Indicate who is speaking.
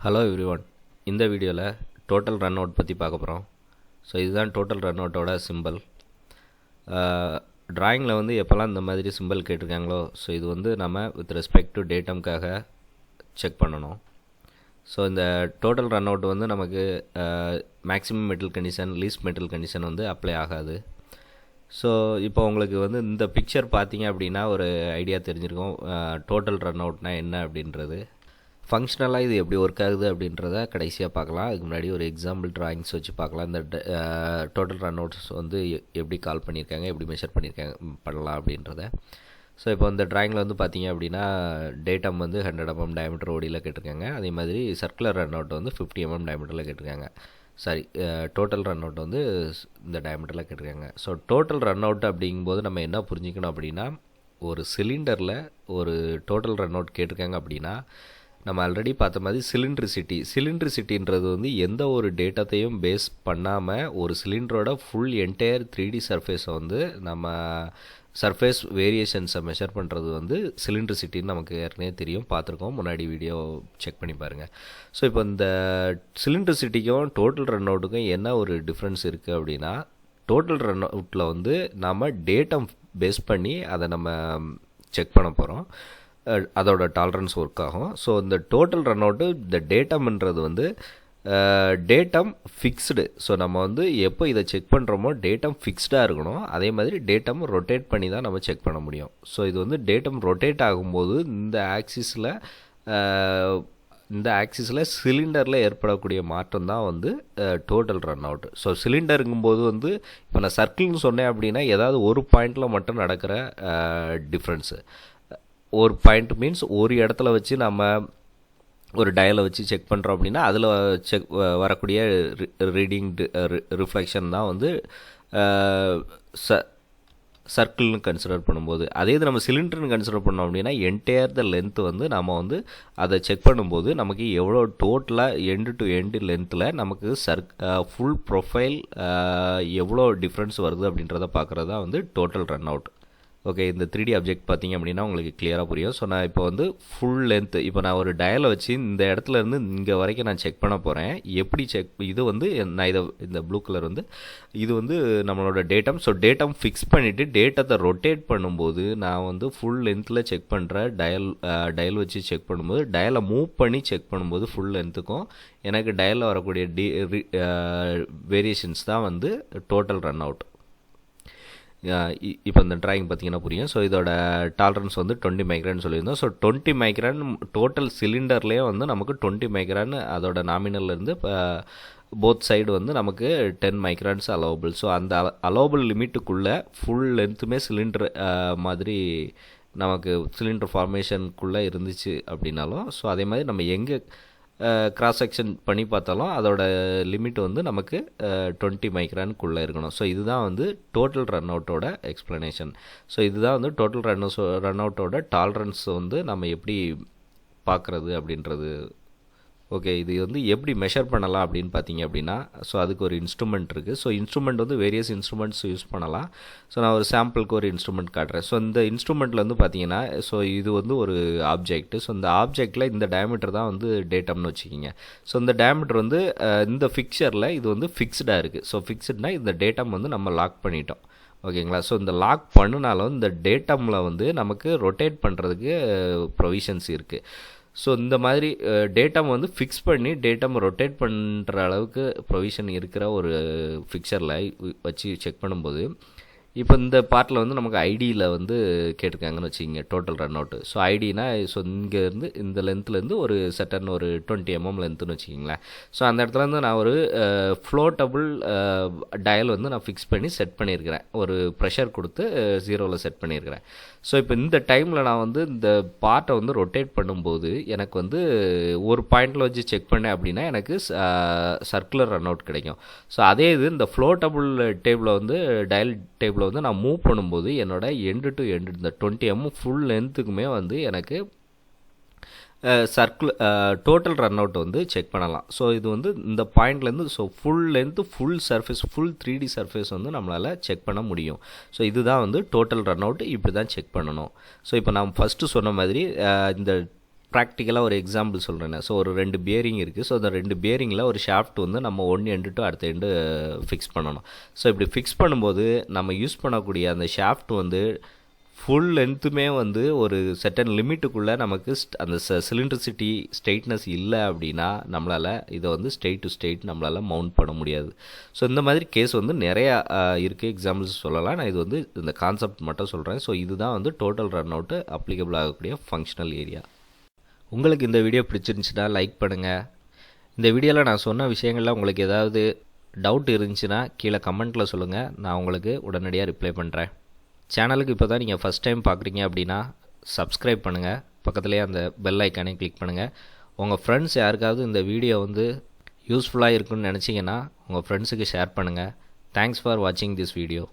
Speaker 1: Hello everyone, இந்த வீடியோவில் total run out பற்றி பார்க்க போகிறோம். ஸோ இதுதான் டோட்டல் ரன் அவுட்டோட சிம்பிள். ட்ராயிங்கில் வந்து எப்போல்லாம் இந்த மாதிரி சிம்பிள் கேட்டிருக்காங்களோ, ஸோ இது வந்து நம்ம வித் ரெஸ்பெக்ட் டு டேட்டம்காக செக் பண்ணணும். ஸோ இந்த டோட்டல் ரன் அவுட் வந்து நமக்கு maximum metal condition, least metal condition வந்து அப்ளை ஆகாது. ஸோ இப்போ உங்களுக்கு வந்து இந்த பிக்சர் பார்த்தீங்க அப்படின்னா ஒரு ஐடியா தெரிஞ்சிருக்கும் டோட்டல் ரன் அவுட்னா என்ன அப்படின்றது. ஃபங்க்ஷனலாக இது எப்படி ஒர்க் ஆகுது அப்படின்றத கடைசியாக பார்க்கலாம். அதுக்கு முன்னாடி ஒரு எக்ஸாம்பிள் ட்ராயிங்ஸ் வச்சு பார்க்கலாம். இந்த டோட்டல் ரன் அவுட்ஸ் வந்து எப்படி கால் பண்ணியிருக்காங்க, எப்படி மெஷர் பண்ணலாம் அப்படின்றத. ஸோ இப்போ இந்த ட்ராயிங்கில் வந்து பார்த்தீங்க அப்படின்னா டேட்டம் வந்து 100 mm டயமீட்டர் ஓடியில் கேட்டிருக்காங்க. அதே மாதிரி சர்க்குலர் ரன் அவுட் வந்து 50 mm டயமீட்டரில் கேட்டிருக்காங்க. டோட்டல் ரன் அவுட் வந்து இந்த டயமீட்டரில் கேட்டிருக்காங்க. ஸோ டோட்டல் ரன் அவுட் அப்படிங்கும்போது நம்ம என்ன புரிஞ்சிக்கணும் அப்படின்னா, ஒரு சிலிண்டரில் ஒரு டோட்டல் ரன் அவுட் கேட்டிருக்காங்க அப்படின்னா, நம்ம ஆல்ரெடி பார்த்த மாதிரி சிலிண்ட்ரிசிட்டின்றது வந்து எந்த ஒரு டேட்டாத்தையும் பேஸ் பண்ணாமல் ஒரு சிலிண்டரோட ஃபுல் என்டையர் 3D சர்ஃபேஸை வந்து நம்ம சர்ஃபேஸ் வேரியேஷன்ஸை மெஷர் பண்ணுறது வந்து சிலிண்ட்ரிசிட்டின்னு நமக்கு ஏற்கனவே தெரியும், பார்த்துருக்கோம், முன்னாடி வீடியோ செக் பண்ணி பாருங்கள். ஸோ இப்போ இந்த சிலிண்ட்ரிசிட்டிக்கும் டோட்டல் ரன் அவுட்டுக்கும் என்ன ஒரு டிஃப்ரென்ஸ் இருக்குது அப்படின்னா, டோட்டல் ரன் அவுட்டில் வந்து நம்ம டேட்டம் பேஸ் பண்ணி அதை நம்ம செக் பண்ண போகிறோம், அதோட டாலரன்ஸ் ஒர்க் ஆகும். ஸோ இந்த டோட்டல் ரன் அவுட்டு இந்த டேட்டம்ன்றது வந்து டேட்டம் ஃபிக்ஸ்டு. ஸோ நம்ம வந்து எப்போ இதை செக் பண்ணுறோமோ டேட்டம் ஃபிக்ஸ்டாக இருக்கணும். அதே மாதிரி டேட்டம் ரொட்டேட் பண்ணி தான் நம்ம செக் பண்ண முடியும். ஸோ இது வந்து டேட்டம் ரொட்டேட் ஆகும்போது இந்த ஆக்சிஸில் சிலிண்டரில் ஏற்படக்கூடிய மாற்றம் தான் வந்து டோட்டல் ரன் அவுட். ஸோ சிலிண்டருங்கும்போது வந்து இப்போ நான் சர்க்கிள்னு சொன்னேன் அப்படின்னா ஏதாவது ஒரு பாயிண்டில் மட்டும் நடக்கிற டிஃப்ரென்ஸு. ஒரு பாயிண்ட் மீன்ஸ் ஒரு இடத்துல வச்சு நம்ம ஒரு டயலை வச்சு செக் பண்ணுறோம் அப்படின்னா அதில் வரக்கூடிய ரீடிங் ரிஃப்ளெக்ஷன் தான் வந்து சர்க்கிள்னு கன்சிடர் பண்ணும்போது. அதே இது நம்ம சிலிண்டர்னு கன்சிடர் பண்ணோம் அப்படின்னா என்டையர் த லென்த் வந்து நம்ம வந்து அதை செக் பண்ணும்போது நமக்கு எவ்வளோ டோட்டலாக எண்டு டு எண்டு லென்த்தில் நமக்கு ஃபுல் ப்ரொஃபைல் எவ்வளோ டிஃப்ரென்ஸ் வருது அப்படின்றத பார்க்குறது தான் வந்து டோட்டல் ரன் அவுட். ஓகே, இந்த 3D ஆப்ஜெக்ட் பார்த்திங்க அப்படின்னா உங்களுக்கு கிளியராக புரியும். ஸோ நான் இப்போ வந்து ஃபுல் லென்த்து, இப்போ நான் ஒரு டயலை வச்சு இந்த இடத்துல இருந்து இங்கே வரைக்கும் நான் செக் பண்ண போகிறேன். எப்படி இது வந்து நான் இந்த ப்ளூ கலர் வந்து இது வந்து நம்மளோட டேட்டம். ஸோ டேட்டம் ஃபிக்ஸ் பண்ணிவிட்டு டேட்டத்தை ரொட்டேட் பண்ணும்போது நான் வந்து ஃபுல் லென்த்தில் செக் பண்ணுற டயல் வச்சு செக் பண்ணும்போது, டயலை மூவ் பண்ணி செக் பண்ணும்போது ஃபுல் லென்த்துக்கும் எனக்கு டயலில் வரக்கூடிய வேரியேஷன்ஸ் தான் வந்து டோட்டல் ரன் அவுட். இப்போ இந்த ட்ராயிங் பார்த்தீங்கன்னா புரியும். ஸோ இதோட டாலரன்ஸ் வந்து 20 மைக்ரான் சொல்லியிருந்தோம். ஸோ 20 மைக்ரான் டோட்டல் சிலிண்டர்லேயே வந்து நமக்கு 20 மைக்ரான் அதோட நாமினல்லேருந்து போத் சைடு வந்து நமக்கு 10 மைக்ரான்ஸ் அலோவபிள். ஸோ அந்த அலோவபிள் லிமிட்டுக்குள்ளே ஃபுல் லென்த்துமே சிலிண்டர் மாதிரி நமக்கு சிலிண்டர் ஃபார்மேஷனுக்குள்ளே இருந்துச்சு அப்படின்னாலும், ஸோ அதே மாதிரி நம்ம எங்கே கிராஸ் செக்ஷன் பண்ணி பார்த்தாலும் அதோட லிமிட் வந்து நமக்கு 20 மைக்ரானுக்குள்ளே இருக்கணும். ஸோ இதுதான் வந்து டோட்டல் ரன் அவுட்டோட எக்ஸ்ப்ளனேஷன். ஸோ இதுதான் வந்து டோட்டல் ரன் அவுட்டோட டாலரன்ஸ் வந்து நம்ம எப்படி பார்க்குறது அப்படின்றது. ஓகே, இது வந்து எப்படி மெஷர் பண்ணலாம் அப்படின்னு பார்த்தீங்க அப்படின்னா, ஸோ அதுக்கு ஒரு இன்ஸ்ட்ருமெண்ட் இருக்குது. ஸோ இன்ஸ்ட்ருமெண்ட் வந்து வேரியஸ் இன்ஸ்ட்ருமெண்ட்ஸ் யூஸ் பண்ணலாம். ஸோ நான் ஒரு சாம்பிளுக்கு ஒரு இன்ஸ்ட்ருமெண்ட் காட்டுறேன். ஸோ இந்த இன்ஸ்ட்ருமெண்ட்டில் வந்து பார்த்தீங்கன்னா, ஸோ இது வந்து ஒரு ஆப்ஜெக்ட். ஸோ இந்த ஆப்ஜெக்டில் இந்த டயமீட்டர் தான் வந்து டேட்டம்னு வச்சுக்கிங்க. ஸோ இந்த டயமீட்டர் வந்து இந்த ஃபிக்சரில் இது வந்து ஃபிக்ஸ்டாக இருக்குது. ஸோ ஃபிக்ஸ்டுனா இந்த டேட்டம் வந்து நம்ம லாக் பண்ணிட்டோம். ஓகேங்களா? ஸோ இந்த லாக் பண்ணினாலும் இந்த டேட்டமில் வந்து நமக்கு ரொட்டேட் பண்ணுறதுக்கு ப்ரொவிஷன்ஸ் இருக்குது. ஸோ இந்த மாதிரி டேட்டம் வந்து ஃபிக்ஸ் பண்ணி டேட்டம் ரொட்டேட் பண்ணுற அளவுக்கு ப்ரொவிஷன் இருக்கிற ஒரு ஃபிக்சரில் வச்சு செக் பண்ணும்போது, இப்போ இந்த பார்ட்டில் வந்து நமக்கு ஐடியில் வந்து கேட்டிருக்காங்கன்னு வச்சுக்கிங்க டோட்டல் ரன் அவுட்டு. ஸோ ஐடினா ஸோ இங்கேருந்து இந்த லென்த்துலேருந்து ஒரு செட்டன் ஒரு 20 mm லென்த்துன்னு வச்சுக்கிங்களேன். ஸோ அந்த இடத்துல வந்து நான் ஒரு ஃப்ளோட்டபுள் டயல் வந்து நான் ஃபிக்ஸ் பண்ணி செட் பண்ணியிருக்கிறேன். ஒரு ப்ரெஷர் கொடுத்து 0ல் செட் பண்ணியிருக்கிறேன். ஸோ இப்போ இந்த டைமில் நான் வந்து இந்த பார்ட்டை வந்து ரொட்டேட் பண்ணும்போது எனக்கு வந்து ஒரு பாயிண்டில் வச்சு செக் பண்ணேன் அப்படின்னா எனக்கு சர்க்குலர் ரன் அவுட் கிடைக்கும். ஸோ அதே இது இந்த ஃப்ளோட்டபுள் டேபிளை வந்து டயல் டேபிளை வந்து நான் மூவ் பண்ணும்போது என்னோட எண்டு டு எண்டு இந்த 20 mm ஃபுல் லென்த்துக்குமே வந்து எனக்கு டோட்டல் ரன் அவுட் வந்து செக் பண்ணலாம். ஸோ இது வந்து இந்த பாயிண்ட்லேருந்து so full length full surface full 3D surface வந்து நம்மளால் செக் பண்ண முடியும். ஸோ இதுதான் வந்து டோட்டல் ரன் அவுட். இப்படி தான் செக் பண்ணணும். ஸோ இப்போ நான் ஃபஸ்ட்டு சொன்ன மாதிரி இந்த ப்ராக்டிக்கலாக ஒரு எக்ஸாம்பிள் சொல்கிறேன். ஸோ ஒரு 2 பியரிங் இருக்குது. ஸோ அந்த 2 பியரிங்கில் ஒரு ஷாஃப்ட் வந்து நம்ம ஒன் எண்டு டு அடுத்த எண்டு ஃபிக்ஸ் பண்ணணும். ஸோ இப்படி ஃபிக்ஸ் பண்ணும்போது நம்ம யூஸ் பண்ணக்கூடிய அந்த ஷாஃப்ட் வந்து ஃபுல் லென்த்துமே வந்து ஒரு செட்டன் லிமிட்டுக்குள்ளே நமக்கு அந்த சிலிண்ட்ரிசிட்டி ஸ்ட்ரெயிட்னஸ் இல்லை அப்படின்னா நம்மளால் இதை வந்து ஸ்ட்ரெயிட் டு ஸ்ட்ரெயிட் நம்மளால் மவுண்ட் பண்ண முடியாது. ஸோ இந்த மாதிரி கேஸ் வந்து நிறையா இருக்குது, எக்ஸாம்பிள்ஸ் சொல்லலாம். நான் இது வந்து இந்த கான்செப்ட் மட்டும் சொல்கிறேன். ஸோ இதுதான் வந்து டோட்டல் ரன் அவுட்டு அப்ளிகபிள் ஆகக்கூடிய ஃபங்க்ஷனல் ஏரியா. உங்களுக்கு இந்த வீடியோ பிடிச்சிருந்துச்சுன்னா லைக் பண்ணுங்கள். இந்த வீடியோவில் நான் சொன்ன விஷயங்களில் உங்களுக்கு ஏதாவது டவுட் இருந்துச்சுன்னா கீழே கமெண்ட்டில் சொல்லுங்கள், நான் உங்களுக்கு உடனடியாக ரிப்ளை பண்ணுறேன். சேனலுக்கு இப்போ தான் நீங்கள் ஃபஸ்ட் டைம் பார்க்குறீங்க அப்படின்னா சப்ஸ்கிரைப் பண்ணுங்கள், பக்கத்துலேயே அந்த பெல் ஐக்கானே கிளிக் பண்ணுங்கள். உங்கள் ஃப்ரெண்ட்ஸ் யாருக்காவது இந்த வீடியோ வந்து யூஸ்ஃபுல்லாக இருக்குன்னு நினச்சிங்கன்னா உங்கள் ஃப்ரெண்ட்ஸுக்கு ஷேர் பண்ணுங்கள். தேங்க்ஸ் ஃபார் வாட்சிங் திஸ் வீடியோ.